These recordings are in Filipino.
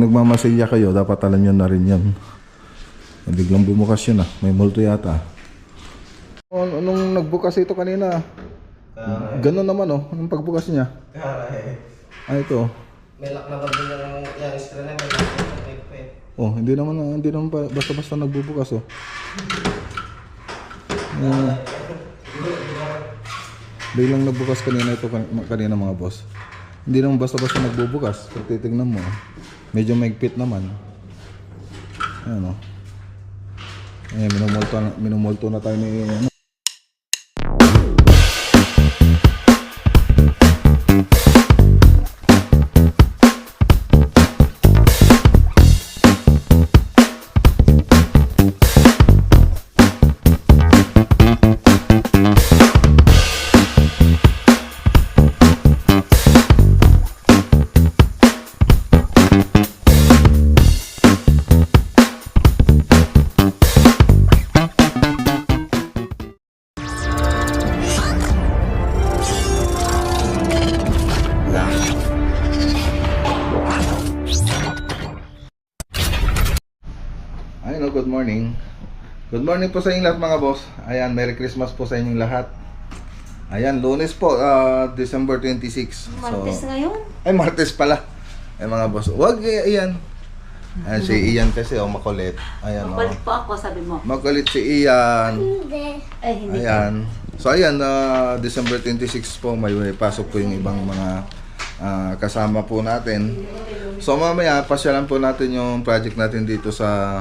nagmamasilya kayo, dapat alam nyo na rin yan. Biglang bumukas yun may multo yata. Anong nagbukas ito kanina? Ganun naman anong pagbukas niya? Ito. May lock naman din yung screen na may lock. Hindi naman basta-basta nagbubukas Biglang nagbukas kanina ito kanina mga boss. Hindi naman basta-basta nagbubukas. Kung titignan mo, medyo maigpit naman. Ayan minumulto na tayo ni Good morning. Good morning po sa inyong lahat mga boss. Ayan, Merry Christmas po sa inyong lahat. Ayan, Lunes po, December 26. Martes ngayon? Ay, Martes pala. Ay mga boss, wag ayan. Ayan si Ian kasi makulit. Ayan makulit po ako, sabi mo. Makulit si Ian. Hindi. Ay, hindi. Ayan. So ayan, December 26 po, may pasok po yung ibang mga kasama po natin. So mamaya, pasyalan po natin yung project natin dito sa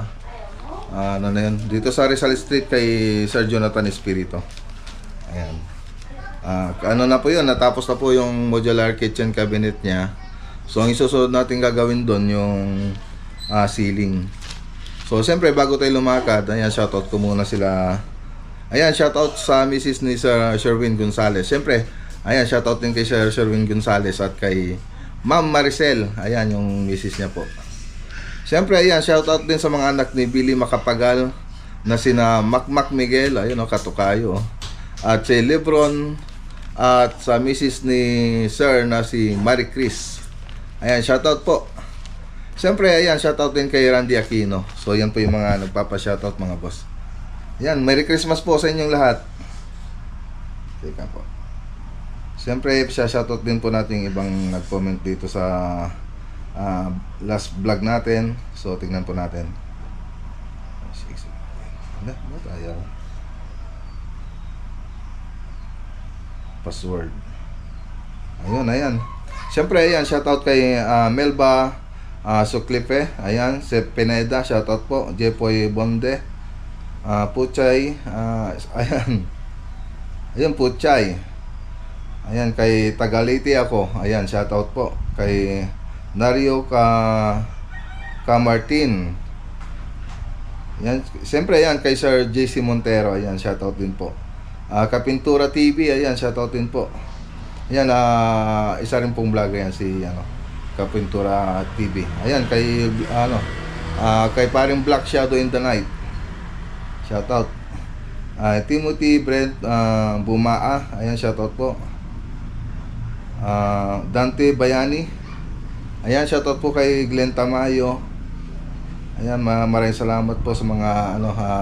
dito sa Rizal Street kay Sir Jonathan Espirito. Ayan. Na po yun, natapos na po yung modular kitchen cabinet niya. So ang isusunod natin gagawin doon yung ceiling. So siyempre bago tayo lumakad, ayan, shoutout ko muna sila. Ayan, shoutout sa Mrs. ni Sir Sherwin Gonzales. Siyempre, ayan, shoutout din kay Sir Sherwin Gonzales at kay Ma'am Maricel. Ayan yung Mrs. niya po. Siyempre, ayan, shoutout din sa mga anak ni Billy Macapagal na sina Macmac Miguel, ayun katukayo. At si Lebron at sa Mrs. ni Sir na si Marie Chris. Ayan, shoutout po. Siyempre, ayan, shoutout din kay Randy Aquino. So, yan po yung mga nagpapa-shoutout mga boss. Ayan, Merry Christmas po sa inyong lahat. Teka po. Siyempre, shoutout din po natin ibang nag-comment dito sa last vlog natin. So tingnan po natin. Password. Ayan. Siyempre ayan, shoutout kay Melba Suklipe. Ayan, si Pineda, shoutout po. Jepoy Bonde, Puchay, ayan Puchay. Ayan, kay Tagaliti ako. Ayan, shoutout po. Kay Nario Martin. Yan, siyempre yan kay Sir JC Montero. Ayan, shoutout din po. Kapintura TV, ayan, shoutout din po. Ayan, isa rin pong vlogger yan si Kapintura TV. Ayan, kay kay paring Black Shadow in the Night. Shoutout. Timothy Brent Bumaa, ayan, shoutout po. Dante Bayani. Ayan, shoutout po kay Glenn Tamayo. Ayan, maraming salamat po sa mga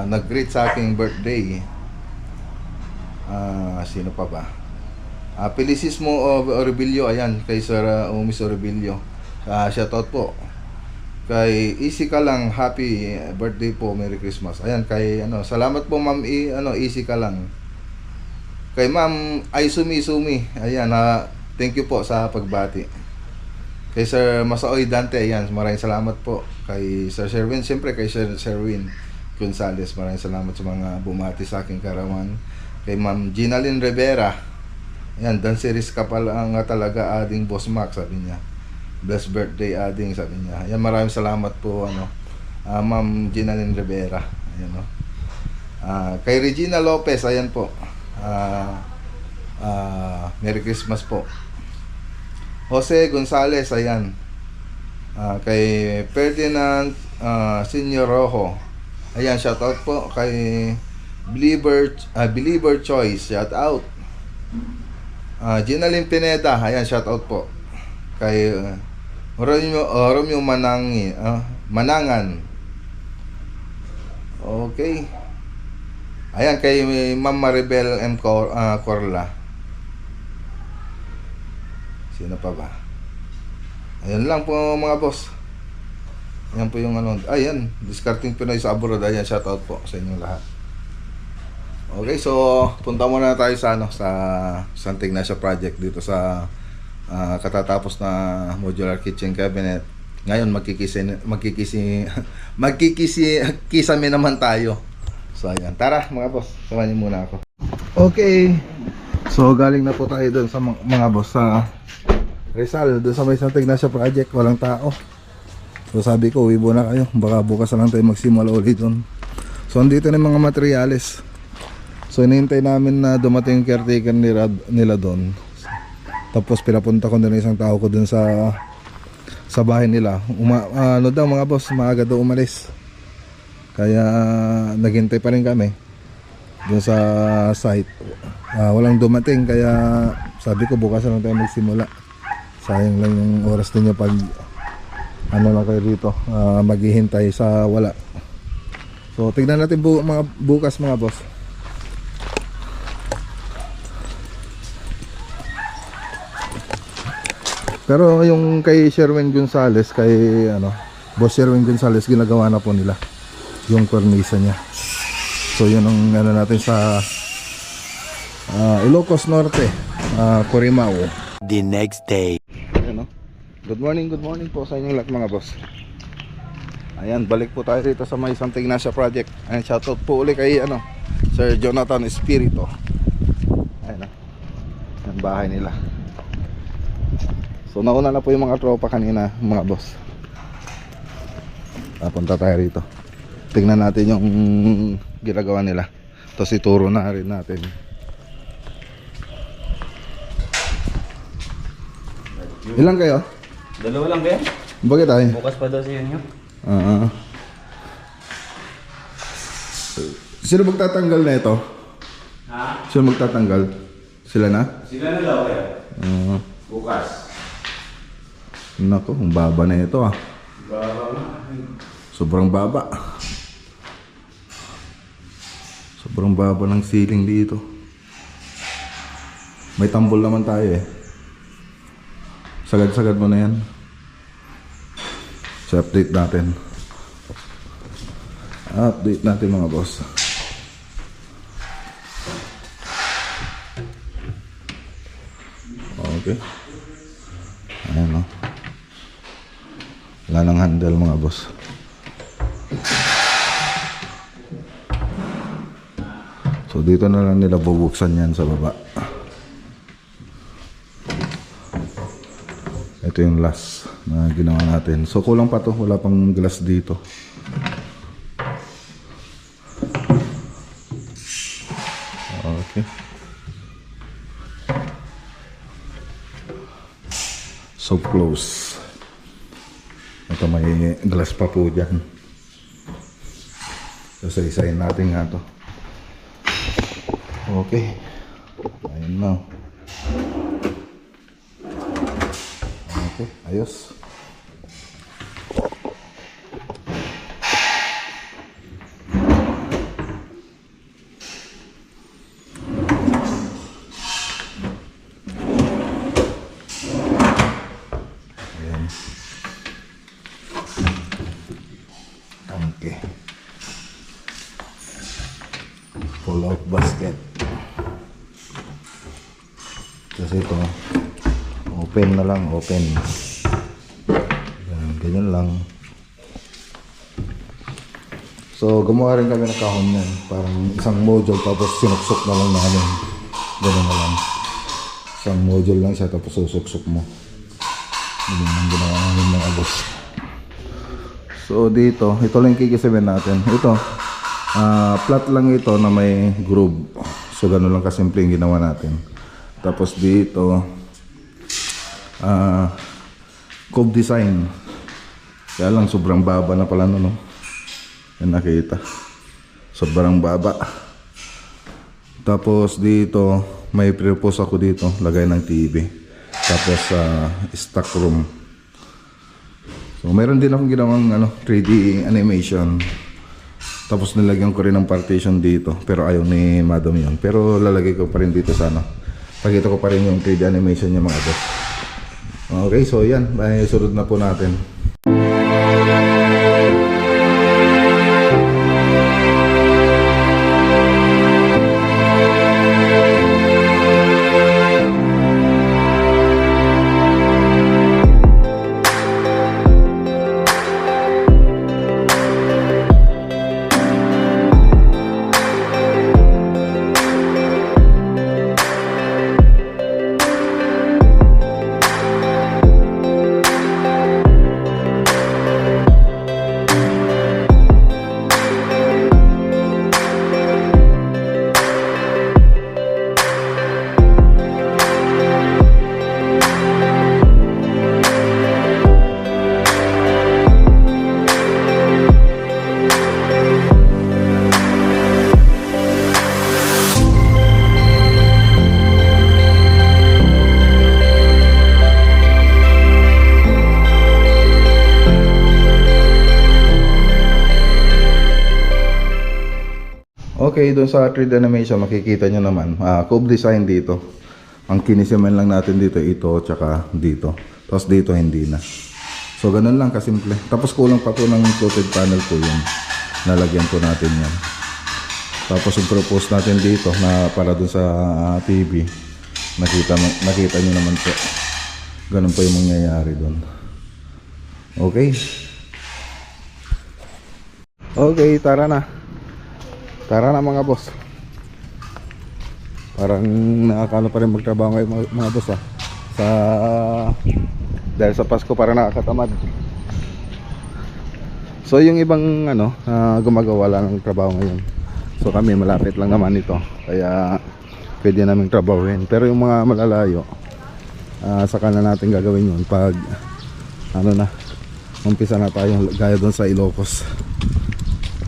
nag-greet sa aking birthday. Sino pa ba? Felicismo Orebilio, ayan, kay Sir Miss Orebilio. Shoutout po. Kay Easy ka lang, happy birthday po, Merry Christmas. Ayan, kay salamat po Ma'am Easy ka lang. Kay Ma'am Aisumi, ayan, thank you po sa pagbati. Kay Sir Masaoy Dante, ayan, maraming salamat po. Kay Sir Sherwin, siyempre kay Sir Sherwin Gonzales, maraming salamat sa mga bumati sa aking karawan. Kay Ma'am Ginalyn Rivera, ayan, danceris ka pala nga talaga ading Boss Mac, sabi niya. Blessed birthday ading, sabi niya. Ayan, maraming salamat po Ma'am Ginalyn Rivera. Ayan, kay Regina Lopez, ayan po. Merry Christmas po. Jose Gonzales, ayan. Kay Ferdinand Senior Rojo, ayan, shout out po. Kay Believer Choice, shout out. Ginalyn Pineda, ayan, shout out po. Kay Romeo Manangan. Okay. Ayan, kay Ma'am Maribel M. Corla. Sino pa ba? Ayan lang po mga boss. Ayan po yung ano. Ayan, Discarding Pinoy sa abroad. Ayan, shoutout po sa inyong lahat. Okay, so punta muna tayo sa Santa Ignacia project dito sa katatapos na modular kitchen cabinet. Ngayon magkikisame naman tayo. So ayan, tara mga boss, samahan niyo muna ako. Okay. So galing na po tayo doon sa mga boss sa Rizal, doon sa may Santa Ignacia project, walang tao. So sabi ko, uwi muna kayo, baka bukas na lang tayo magsimula ulit doon. So andito na yung mga materyales. So inihintay namin na dumating yung caretaker nila doon. Tapos pinapunta ko na isang tao ko dun sa bahay nila. Ano daw mga boss, maaga daw umalis. Kaya naghintay pa rin kami dun sa site. Walang dumating, kaya sabi ko bukas na lang tayo magsimula. Sayang lang yung oras ninyo pag ano lang kayo dito, maghihintay sa wala. So tignan natin bukas mga boss. Pero yung kay Sherwin Gonzales, Boss Sherwin Gonzales, ginagawa na po nila yung cornisa niya. So yun ang ano natin sa Ilocos Norte, Corimao. The next day. Ayan, no? Good morning po sa inyong lahat mga boss. Ayan, balik po tayo dito sa may Santa Ignacia project. Ayan, shoutout po ulit kay Sir Jonathan Espirito. Ayan, ang bahay nila. So nauna na po yung mga tropa kanina mga boss. Punta tayo rito. Tingnan natin yung ginagawa nila. Tapos ituro na rin natin. Ilan kayo? Dalawa lang kaya? Bakit tayo? Bukas pa daw siya niyo. Sino magtatanggal na ito? Ha? Sino magtatanggal? Sila na? Sila na daw kaya? Bukas. Nako, ang baba na ito Baba na. Sobrang baba. Sobrang baba ng ceiling dito. May tambol naman tayo eh. Sagad-sagad mo na yan. So update natin. Update natin mga boss. Okay. Ayan o. Wala nang handle mga boss. So dito na lang nila bubuksan yan sa baba. Ito yung last na ginawa natin. So kulang pa to, wala pang glass dito. Okay. So close. Ito may glass pa po dyan. So isa-isahin natin nga to. Okay. Ayun na. Okay, ayos. Ayan. Okay. Pull out basket. Kasi ito open na lang, open. Ganyan lang. So gumawa rin kami ng kahon yan, parang isang module tapos sinuksok na lang namin. Ganyan na lang, isang module lang siya tapos susuksok mo. Ganyan ang ginawa namin ng agos. So dito, ito lang kikisabihin natin. Ito flat lang ito na may groove. So gano'n lang kasimple yung ginawa natin. Tapos dito cove design. Kaya lang sobrang baba na pala no. Yan nakita. Sobrang baba. Tapos dito may pre-pose ako dito, lagay ng TV. Tapos stock room. So meron din akong ginawang 3D animation. Tapos nilagyan ko rin ng partition dito. Pero ayaw ni Madam yun. Pero lalagay ko pa rin dito sa Pakita ko pa rin yung 3D animation niya mga boss. Okay, so yan. Sunod na po natin. Okay, doon sa 3D animation makikita nyo naman cube design dito. Ang kinisiman lang natin dito ito tsaka dito. Tapos dito hindi na. So ganun lang kasimple. Tapos kulang pa po ng coated panel po yun. Nalagyan po natin yan. Tapos yung propose natin dito na para doon sa TV. Nakita nyo naman po. Ganun po yung mangyayari doon. Okay. Okay, tara na. Tara na mga boss. Parang nakakano pa rin magtrabaho ngayon mga boss dahil sa Pasko para nakakatamad. So yung ibang gumagawa lang ng trabaho ngayon. So kami malapit lang naman ito. Kaya pwede naming trabahuin. Pero yung mga malalayo, saka na natin gagawin yun pag umpisa na tayo gaya doon sa Ilocos.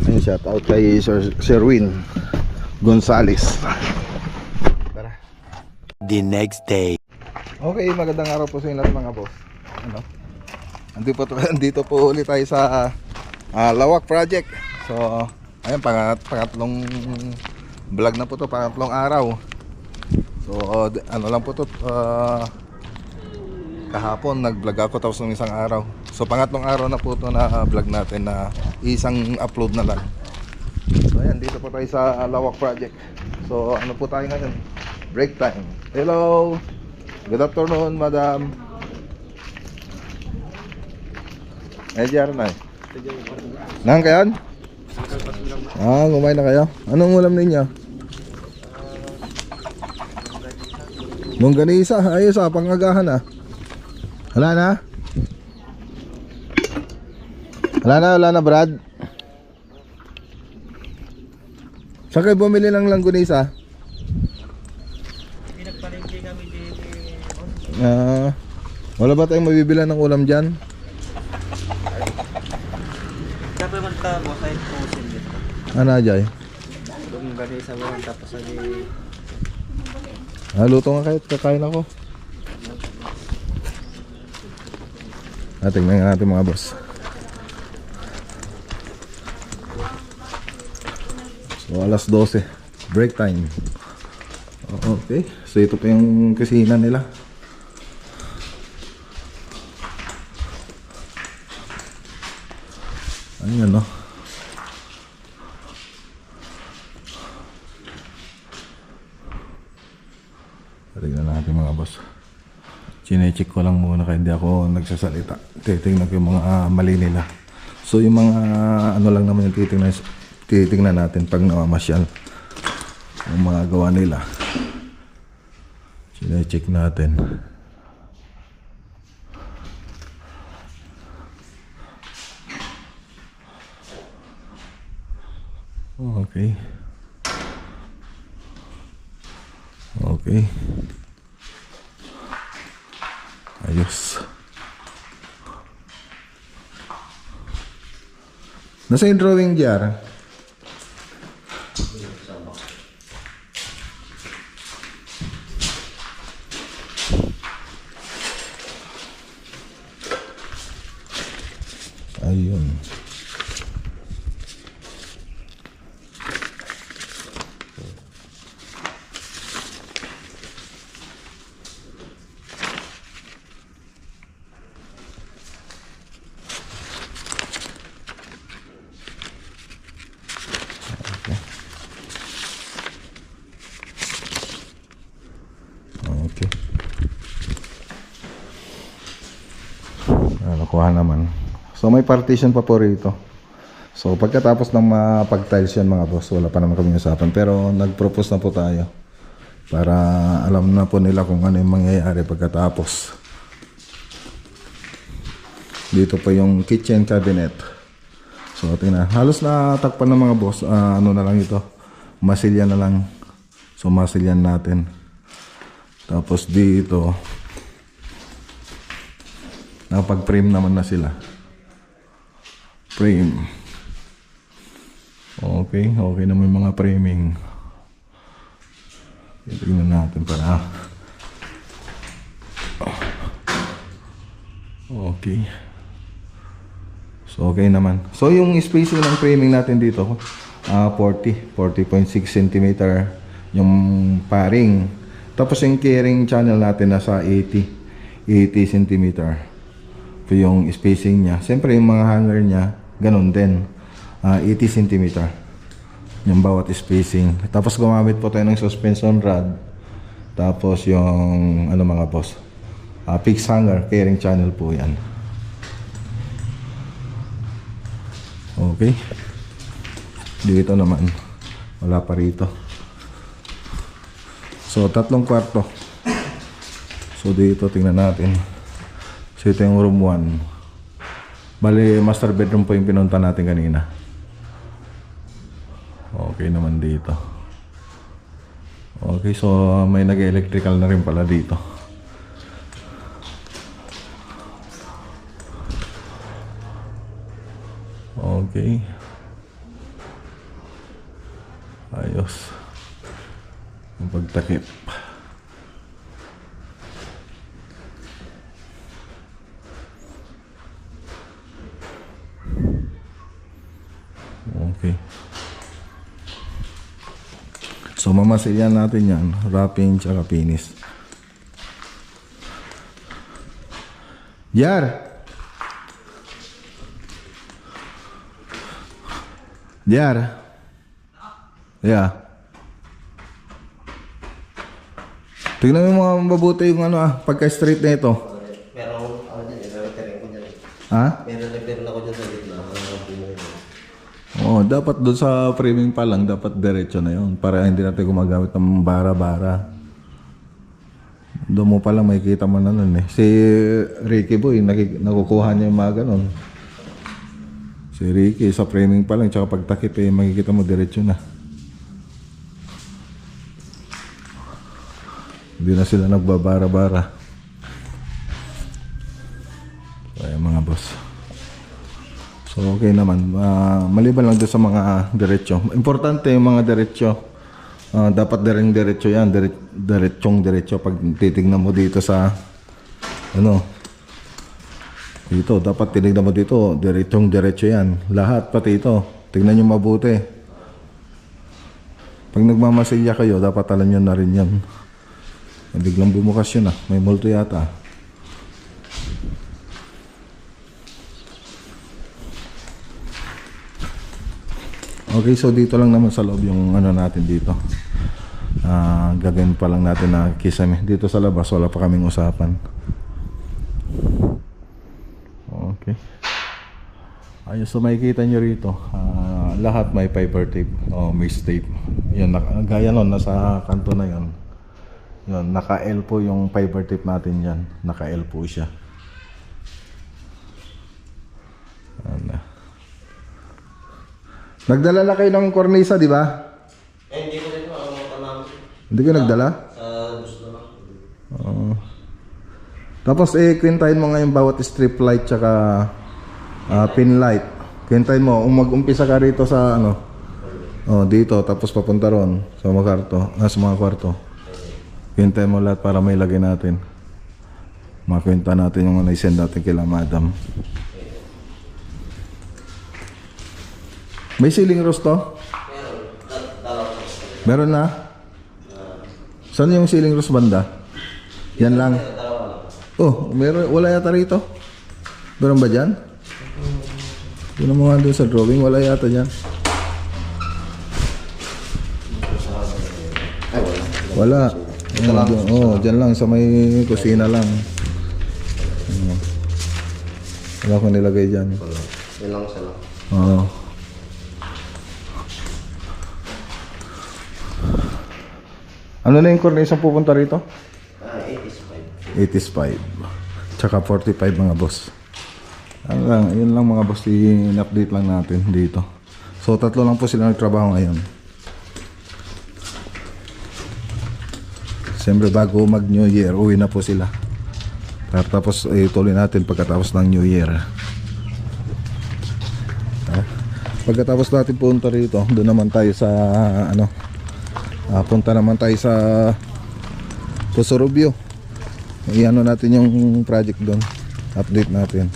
Ayun, shout out kay Sir Sherwin Gonzales. Tara. The next day. Okay, magandang araw po sa inyo lahat mga boss. Andito po ulit tayo sa Lawak Project. So, ayun, pangatlong vlog na po to, pangatlong araw. So, lang po to, kahapon nag-vlog ako tapos ng isang araw. So pangatlong araw na po ito na vlog natin na isang upload na lang. So ayan, dito po tayo sa Lawak Project. So ano po tayo ngayon? Break time. Hello! Good afternoon, madam. Medyo na eh. Nang kayan? Kumain na kayo? Anong ulam ninyo? Longganisa, ayos pangagahan Wala na? Wala na Brad. Saan kayo bumili ng langgunisa? Pinagpalengke kami dito. Wala ba tayong mabibilan ng ulam dyan? Dapat man ta mo sa pusin dito. Ano Jay? Doon gani sa buwan tapos lagi. Luto nga kahit kakain ako. Tingnan nga natin mga boss. So alas 12, break time. Okay, so ito pa yung kusina nila. Ayan tingnan natin mga boss. Chine-check ko lang muna kaya hindi ako nagsasalita. Titingnan ko yung mga mali nila. So yung mga lang naman yung titingnan natin pag namamasyal. Yung mga gawa nila. Chine-check natin. Okay. Okay. Ayos. Nasa yung drawing jar? Okay. Nakuha naman. So may partition pa po rito. So pagkatapos ng mapag-tiles yan mga boss, wala pa naman kami usapan. Pero nag-propose na po tayo para alam na po nila kung ano yung mangyayari pagkatapos. Dito po yung kitchen cabinet. So tingnan, halos natakpan ng mga boss. Ano na lang ito, masilyan na lang. So masilyan natin. Tapos dito nakapag-frame naman na sila. Frame. Okay naman yung mga framing. Tingnan natin para. Okay. So okay naman. So yung spacing ng framing natin dito 40.6 cm yung paring. Tapos yung carrying channel natin nasa 80 cm. So yung spacing niya. Siyempre yung mga hanger niya ganun din. 80 cm yung bawat spacing. Tapos gumamit po tayo ng suspension rod. Tapos yung ano mga boss, fixed hanger, carrying channel po yan. Okay. Dito naman wala pa rito. So 3 kwarto. So dito tingnan natin. So ito yung room 1. Bali master bedroom po yung pinunta natin kanina. Okay naman dito. Okay, so may nag-electrical na rin pala dito. Okay. Ayos. Ang pagtakip. Okay. So mamasilyan natin yan, wrapping tsaka finish. Jar! Jar! Yeah. Tignan mo mga mabuti yung ano pagka-straight na ito. Meron ako dyan, repairing ko dyan. Ha? Meron repair na ako dyan sa gitna. Oo, dapat doon sa framing pa lang, dapat diretso na yun. Para hindi natin gumagamit ng bara-bara. Doon mo pa lang makikita mo na nun eh. Si Ricky Boy, nakukuha niya yung mga ganun. Si Ricky, sa framing pa lang, tsaka pagtakip eh, makikita mo diretso na. Hindi na sila nagbabara-bara. So, ayan mga boss. So, okay naman. Maliban lang doon sa mga diretso. Importante yung mga diretso. Dapat diretso yan. Diretso. Pag titignan mo dito sa dito, dapat tinignan mo dito. Diretso yan. Lahat, pati ito. Tignan nyo mabuti. Pag nagmamasilya kayo, dapat alam nyo na rin yan. Biglang bumukas yun may multo yata. Okay, so dito lang naman sa loob yung natin dito. Gagawin pa lang natin na kisame. Dito sa labas wala pa kaming usapan. Okay. Ayun, so makikita nyo rito lahat may fiber tape o mesh tape. Yun, gaya nun, nasa kanto na yun. Yun, naka-L po yung fiber tape natin yan. Naka-L po siya. Nagdala na kayo ng cornisa, di ba? Hindi ko rin namin. Hindi ko nagdala? Sa gusto lang. Tapos kwentahin mo nga yung bawat strip light tsaka pin light. Kwentahin mo, mag-umpisa ka rito sa dito, tapos papunta ron sa mga kwarto. Kwentahin mo lahat para may lagay natin. Makwenta natin yung i-send natin kila madam. May ceiling roof to? Meron na? Saan yung ceiling roof banda? Yan lang. Oh, meron, wala yata rito. Meron ba dyan? Tignan mo nga doon sa drawing, wala yata dyan. Wala. Dyan lang sa may kusina lang. Wala akong nilagay dyan. Yan lang siya lang. Oo. Ano na yung cornice ang pupunta rito? 85. Tsaka 45 mga boss. Ano lang, yun lang mga boss, in-update lang natin dito. So tatlo lang po sila nagtrabaho ngayon. Siyempre bago mag New Year, uwi na po sila. Tapos tuloy natin pagkatapos ng New Year. Pagkatapos natin punta rito, doon naman tayo sa punta naman tayo sa Pusurubio. I-ano natin yung project doon. Update natin.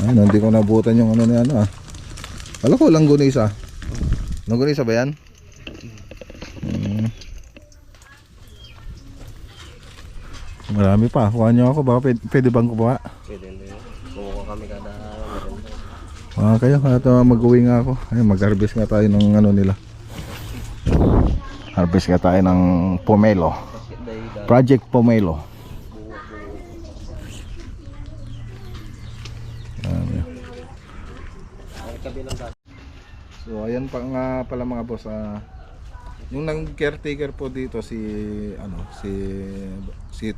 Ayun, hindi ko nabutan yung ano na ano. Wala ko langgunisa. Langgunisa ba yan? Marami pa. Kuha nyo ako. Baka pwede bang kuha? Pwede hindi. Kukuha kami kada maganda. Kayo, at mag-uwi nga ako. Ayun, mag-harvest nga tayo ng ano nila. Harvest nga tayo ng pomelo. Project Pomelo. So ayan pa nga pala mga boss. Yung nang caretaker po dito si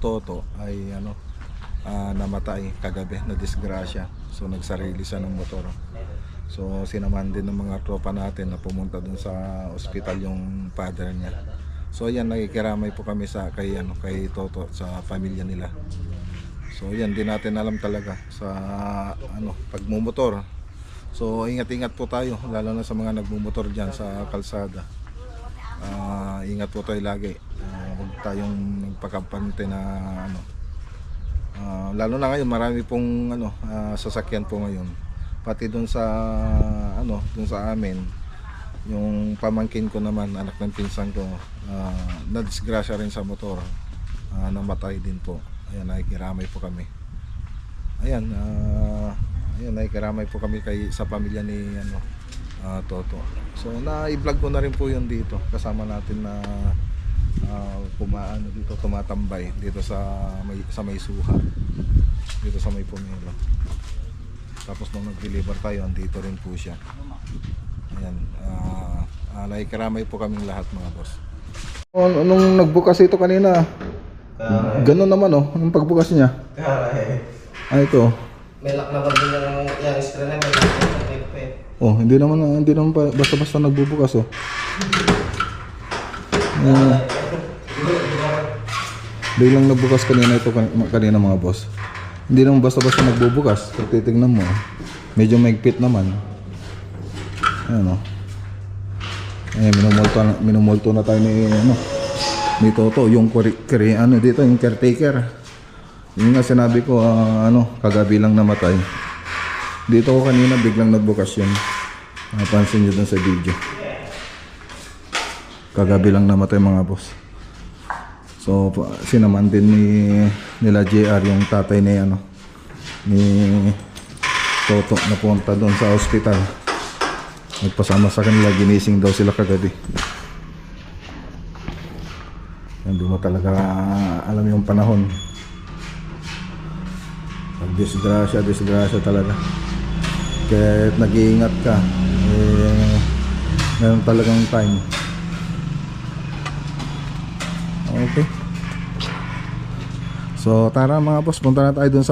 Toto ay namatay kagabi na disgrasya. So nagsarili siya ng motor. So sinaman din ng mga tropa natin na pumunta dun sa ospital yung father niya. So ayan, nakikiramay po kami kay Toto sa pamilya nila. So yan, di natin alam talaga sa pagmumotor. So ingat-ingat po tayo, lalo na sa mga nagmumotor diyan sa kalsada. Ingat po tayo lagi. Huwag tayong magpakampante na lalo na ngayon, marami pong sasakyan po ngayon. Pati doon sa amin, yung pamangkin ko naman, anak ng pinsan ko, na-disgrasya rin sa motor. Namatay din po. Ayan, nakikiramay po kami. Ayan, nakikiramay po kami sa pamilya ni Toto. So na-i-vlog ko na rin po yun dito. Kasama natin na tumatambay dito sa may suha. Dito sa may Pomelo. Tapos nung nag-deliver tayo, andito rin po siya. Ayan, nakikiramay po kaming lahat mga boss. Nung nagbukas ito kanina, ganun naman yung pagbukas niya. Ito. May lock naman din yung extra na may lock. Hindi naman basta-basta nagbubukas Biglang nagbukas kanina mga boss. Hindi naman basta-basta nagbubukas. Pag titignan mo, medyo maigpit naman. Ayan minumulto na tayo ni Toto, yung dito, yung caretaker. Yun nga sinabi ko, kagabi lang namatay. Dito ko kanina biglang nagbukas yun. Napansin nyo dun sa video. Kagabi lang namatay mga boss. So sinaman din nila JR yung tatay ni Toto na punta doon sa ospital. Nagpasama sa kanila, ginising daw sila kagabi. Hindi mo talaga alam yung panahon. Pag disgrasya talaga. Kahit nag-iingat ka, meron talagang time. Okay. So tara mga boss, punta na tayo dun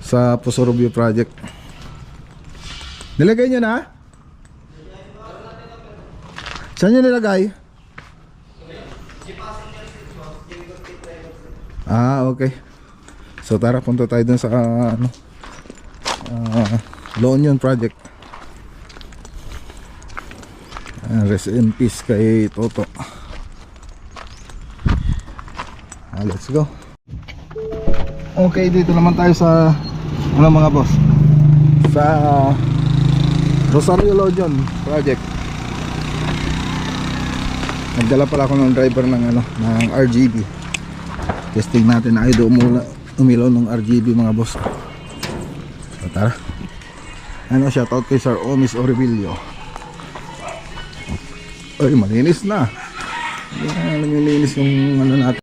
sa Pusurubio project. Nilagay nyo na? Saan nyo nilagay? Okay. So tara, punta tayo dun sa La Union project. Rest in peace kay Toto. Let's go. Okay, dito naman tayo sa mga boss, sa Rosario Lodyon project. Nagdala pala ako ng driver ng ng RGB. Testing natin na ay umilaw ng RGB mga boss. So tara. Shoutout kay Sir Omis Oribilio. Ay, malinis na. Nilinis yung natin.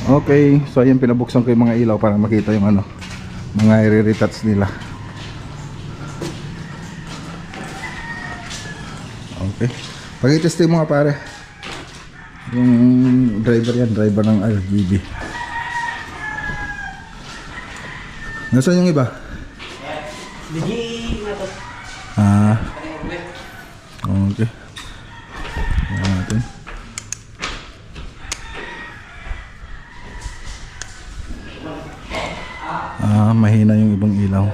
Okay, so ayan, pinabuksan ko yung mga ilaw para makita yung mga i-retouch nila. Okay. Pag-i-testing mo nga pare. Yung driver yan, driver ng RGB. Nasaan yung iba? Okay. Ayan natin. Mahina yung ibang ilaw.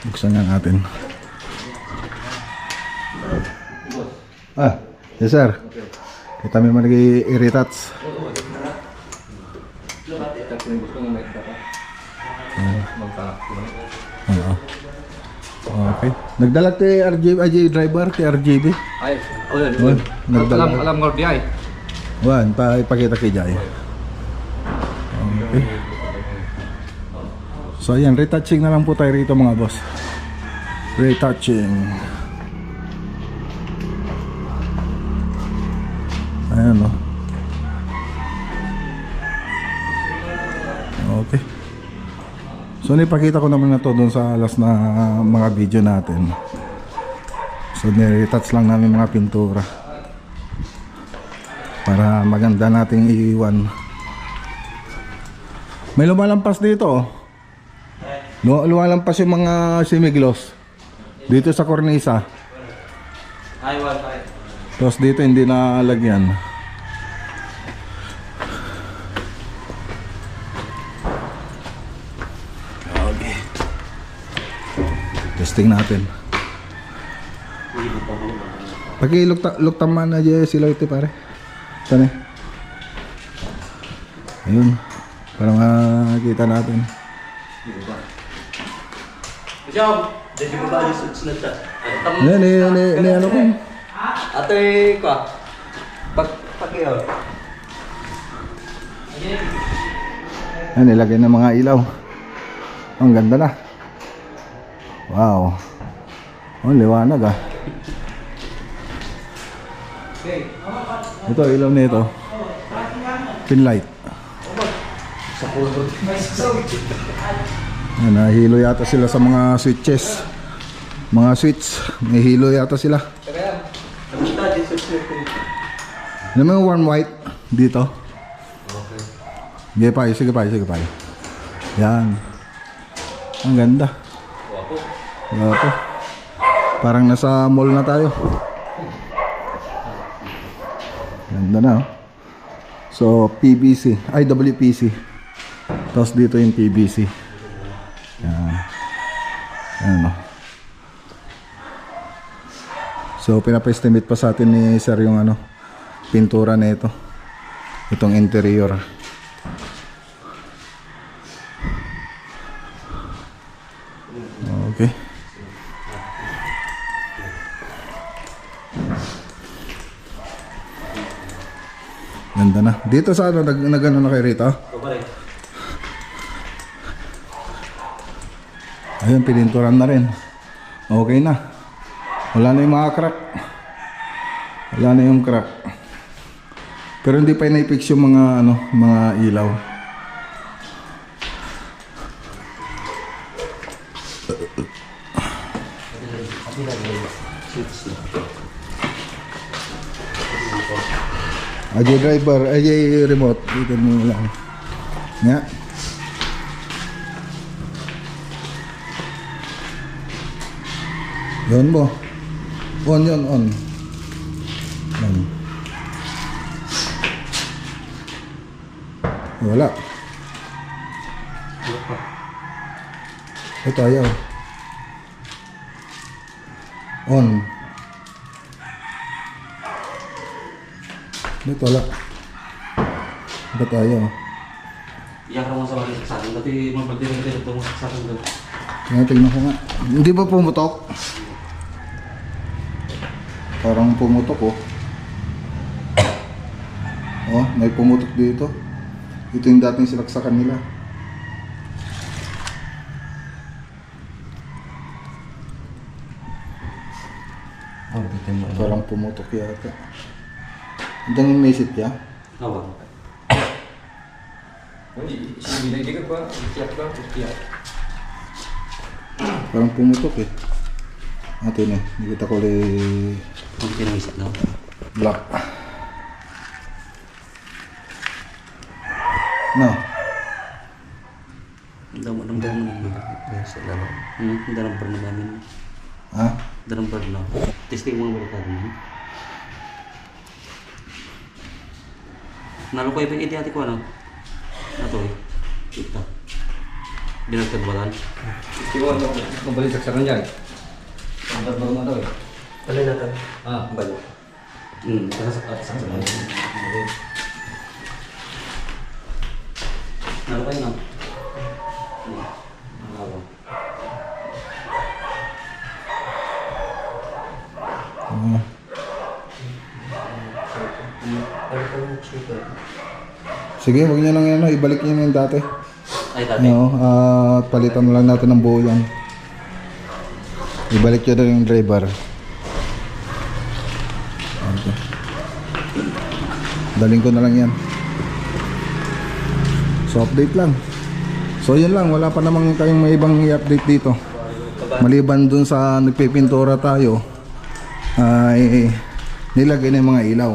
Buksan nga natin. Yes sir. Kita may nag-i-retouch. Okay. Nagdala ti RGB driver ti RGB. Ay, ulan. Nagdala. Alam mo di ay. Wan, ipakita kay Jay. Okay. So ayan, retouching na lang po tayo rito mga boss. Retouching. Ayan o. Okay. So nipakita ko naman na to doon sa last na mga video natin. So niretouch lang namin mga pintura para maganda nating iiwan. May lumalampas dito oh. Lumalampas yung mga semigloss dito sa kornisa. Tapos dito hindi na lagyan. Okay. Testing natin. Pag-iluktaman na dyan sila ito pare. Saan eh? Ayun. Para makita natin. Ni ano ko? Ate ko. Pag-iyo. Ayan, nilagay ng mga ilaw. Ang ganda na. Wow. Oh, liwanag ah. Ito, ilaw nito. Pin light. Ayan, nahilo yata sila sa mga switches. Mga switch. Nahilo yata sila. Ano mo yung warm white dito? Okay. Sige pa. Yan. Ang ganda. Wapo. Parang nasa mall na tayo. Ganda na oh. So PVC, WPC. Tapos dito yung PVC. Yan. Ayan oh. So pinapa-estimate pa sa atin ni sir yung pintura na ito. Itong interior. Okay. Ganda na. Dito sa nagano na kayo rito? Ayun, pininturan na rin. Okay na. Wala na yung mga crack. Wala na yung crack. Pero hindi pa na-fix yung mga mga ilaw. AJ driver, AJ remote. Dito mo lang. Nga. Yun mo. On yun, on. Yan. Wala. Ito ayaw. On. Ito wala. Ito ayaw. Iyak naman sa mga saksakan. Dati mabagdira ito mga saksakan doon. Kaya tingnan ko nga. Hindi ba pumutok? Parang pumutok oh. Oh, may pumutok dito. Ito yung dating sinaksakan nila. Oh, bitin mo. Parang pumutok yata. Hanggang yung mesit ya? Awa. Hindi ka pa. Iyak ka. Iyak. Parang pumutok eh. Ito na, nakita ko ulit Kung pinangisip daw. black. No. Dalam Sa lalo. dalam pernah namin. Ha? Dalam pernah. Testing mo balik natin. Nalo ko yung iti ko ano? Ato eh. Kita. Dinagtagbalan. Iwan mo, mabalik sa kanya eh. Ang baru mo daw eh. Alin natin? Ah, balik. Sa Nalo kayo na. Nalo. Sige, huwag niyo lang yan, ibalik niyo na yung dati. Ay, dati. No, palitan na lang natin ng buo yan. Ibalik niyo na yung driver. Okay. Daling ko na lang yan. So update lang. So yun lang, wala pa namang kayong may ibang i-update dito. Maliban dun sa nagpipintura tayo, ay nilagay na yung mga ilaw.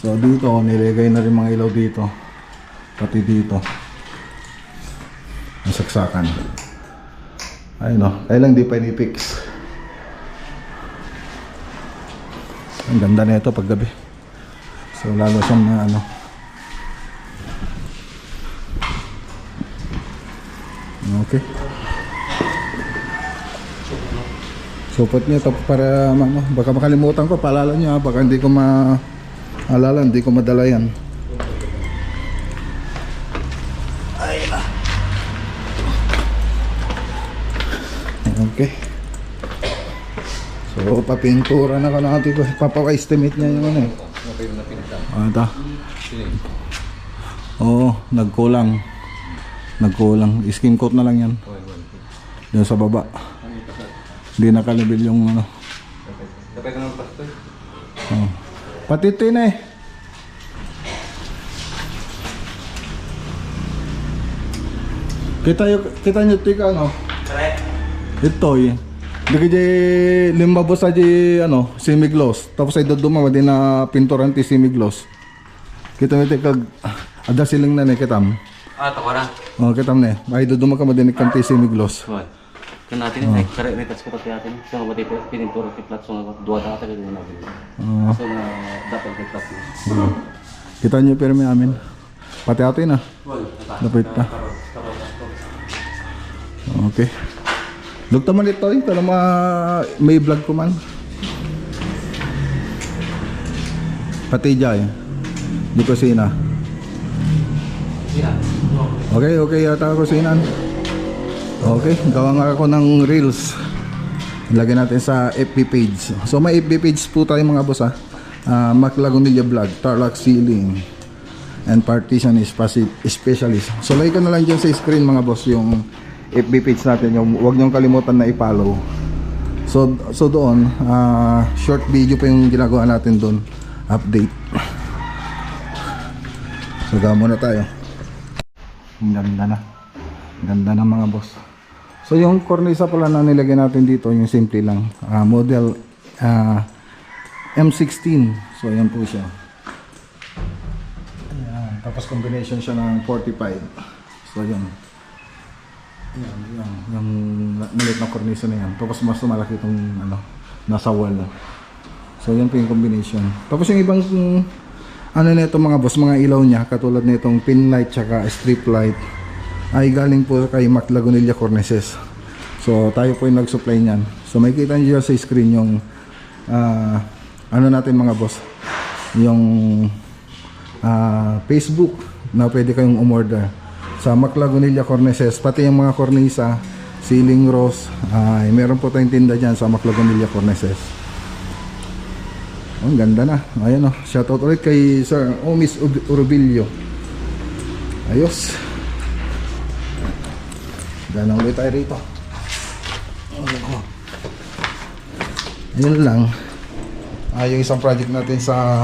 So dito, nilagay na rin mga ilaw dito. Pati dito. Nasaksakan. Ay no, kailang di pa ini-fix. Ang ganda na ito paggabi. So lalo siyang na ano. Okay. Support niyo ito para ano, baka makalimutan ko, paalala niyo ha, baka hindi ko maalala, hindi ko madala yan. Okay. So papintura na ka natin ko, papaka-estimate niya yung ano eh. Ata. Oo, nagkulang. Skin coat na lang yan. Yan sa baba. Hindi nakalibil yung ano. Dapat ka ng pasto. Oh. Pati ito yun eh. Kita nyo tika ano? Ito eh. Dagi di limba sa di ano, semi-gloss. Tapos ay doduma din na pinturan ti semi-gloss. Kita nyo tika ada siling na kitam. Ah, tako na. Oh, kitam na. Ay doduma ka madinig kan ti semi-gloss. Hoy. Kan natin ay kare retas ko pati atin. Sa mga tipo pinintura ti plat so dua data ka din natin. So na dapat ti plat. Kita nyo pirmi amin. Pati ato yun ah. Dapat pa. Okay. Lugta man ito eh. Tala may vlog ko man. Pati dyan. Di kusina. Okay yata kusinan. Okay, gawa nga ako ng reels. Lagyan natin sa FB page. So may FB page po tayo mga boss ha. Mac Lagunilla Vlog, Tarlac Ceiling and Partition Specialist. So like na lang dyan sa screen mga boss yung FB page natin. Huwag niyong kalimutan na i-follow. So doon, short video pa yung ginagawa natin doon. Update. So gamo na tayo. Ang ganda na. Ganda na mga boss. So yung cornisa pala na nilagay natin dito, yung simple lang, model M16. So yan po siya. Ayan. Tapos combination siya ng 45. So yan. Yung maliit na cornisa na yan. Tapos mas malaki itong ano, nasa wall. So yan po yung combination. Tapos yung ibang ano na itong mga boss, mga ilaw niya, katulad na itong pin light tsaka strip light, ay galing po kay Mac Lagunilla Cornices. So tayo po yung nag-supply niyan. So makikita niyo sa screen yung ano natin mga boss, yung Facebook na pwede kayong umorder sa Maclagonilla Cornices, pati yung mga cornisa, ceiling rose, meron po tayong tinda dyan sa Maclagonilla Cornices. Ang ganda na. Ayan o. Shoutout ulit kay Sir Miss Urubilio. Ayos. Ganang ulit tayo rito. Ayun lang. Yung isang project natin sa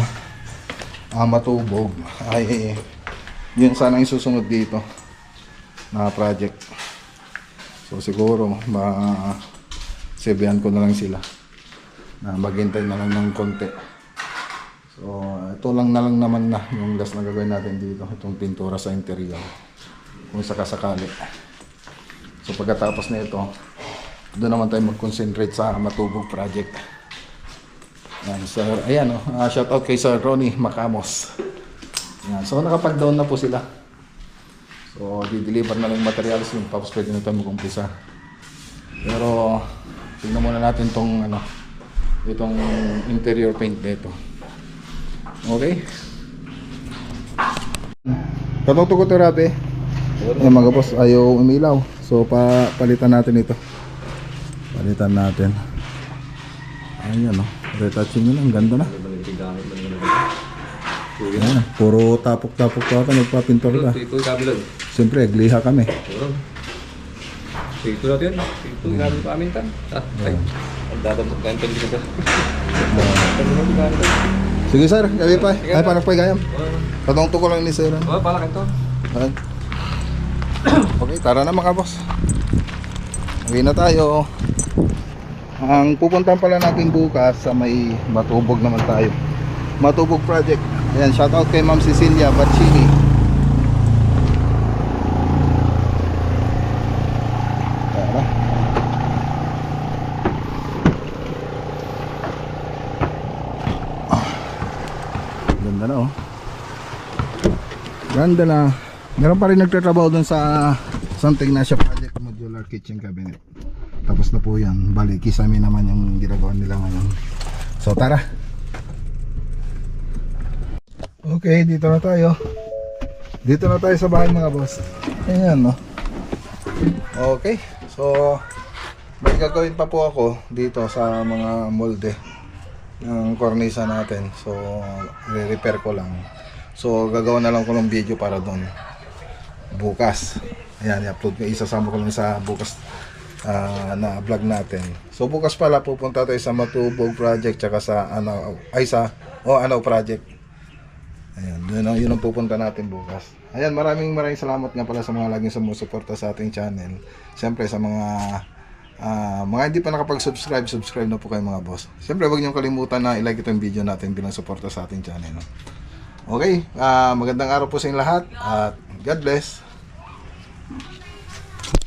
Matubog ay yun sana yung susunod dito na project. So siguro sebihan ko na lang sila na maghintay na lang ng konti. So ito lang na lang naman na yung last na gagawin natin dito, itong pintura sa interior kung sakasakali. So pagkatapos na ito, doon naman tayo mag-concentrate sa Matubog project. Yan, sir, ayan shout out kay Sir Ronnie Macamos. Yan, so nakapag-down na po sila. So di-deliver na lang yung materials yun, tapos pwede na tayo mag-umpisa. Pero tingnan muna natin tong itong interior paint dito. Okay? Katong ko terapi. Yung mga boss ayaw umilaw. So palitan natin ito. Palitan natin. Ayan retouching nila, ang ganda na. Ayan, puro tapok-tapok ka nagpapintor ka. Ito yung kabilang. Siyempre, gliha kami. Ito natin. Ito yung kabilang pa amin tan. Ay, ang dadamot ka yung pwede ka. Sige sir, gabi pa. Ay, paano pa gayam? Tatong ko lang ni sir. Oh, pala ka ito. Okay, tara na mga boss. Uwi na tayo. Ang pupuntahan pala natin bukas sa may Matubog naman tayo. Matubog project. Ayan, shoutout kay Ma'am Cecilia Bacchini. Tara. Ganda na Ganda na. Meron pa rin nagtatrabaho dun sa Santa Ignacia Project Modular Kitchen Cabinet. Tapos na po yan. Bali, kisame naman yung ginagawa nila ngayon. So tara. Okay, dito na tayo. Dito na tayo sa bahay mga boss. Ayan Okay. So may gagawin pa po ako dito sa mga molde ng cornisa natin. So re-repair ko lang. So gagawa na lang ko ng video para doon bukas. Ayan, i-upload ko. Isasama ko lang sa bukas na vlog natin. So bukas pala pupunta tayo sa Matubog project tsaka sa project. Ayan, yun ang pupunta natin bukas. Ayan, maraming salamat nga pala sa mga laging sumusuporta sa ating channel. Siyempre sa mga hindi pa nakapag-subscribe, subscribe na po kayo mga boss. Siyempre huwag niyong kalimutan na i-like itong video natin bilang suporta sa ating channel. Okay, magandang araw po sa inyong lahat at God bless.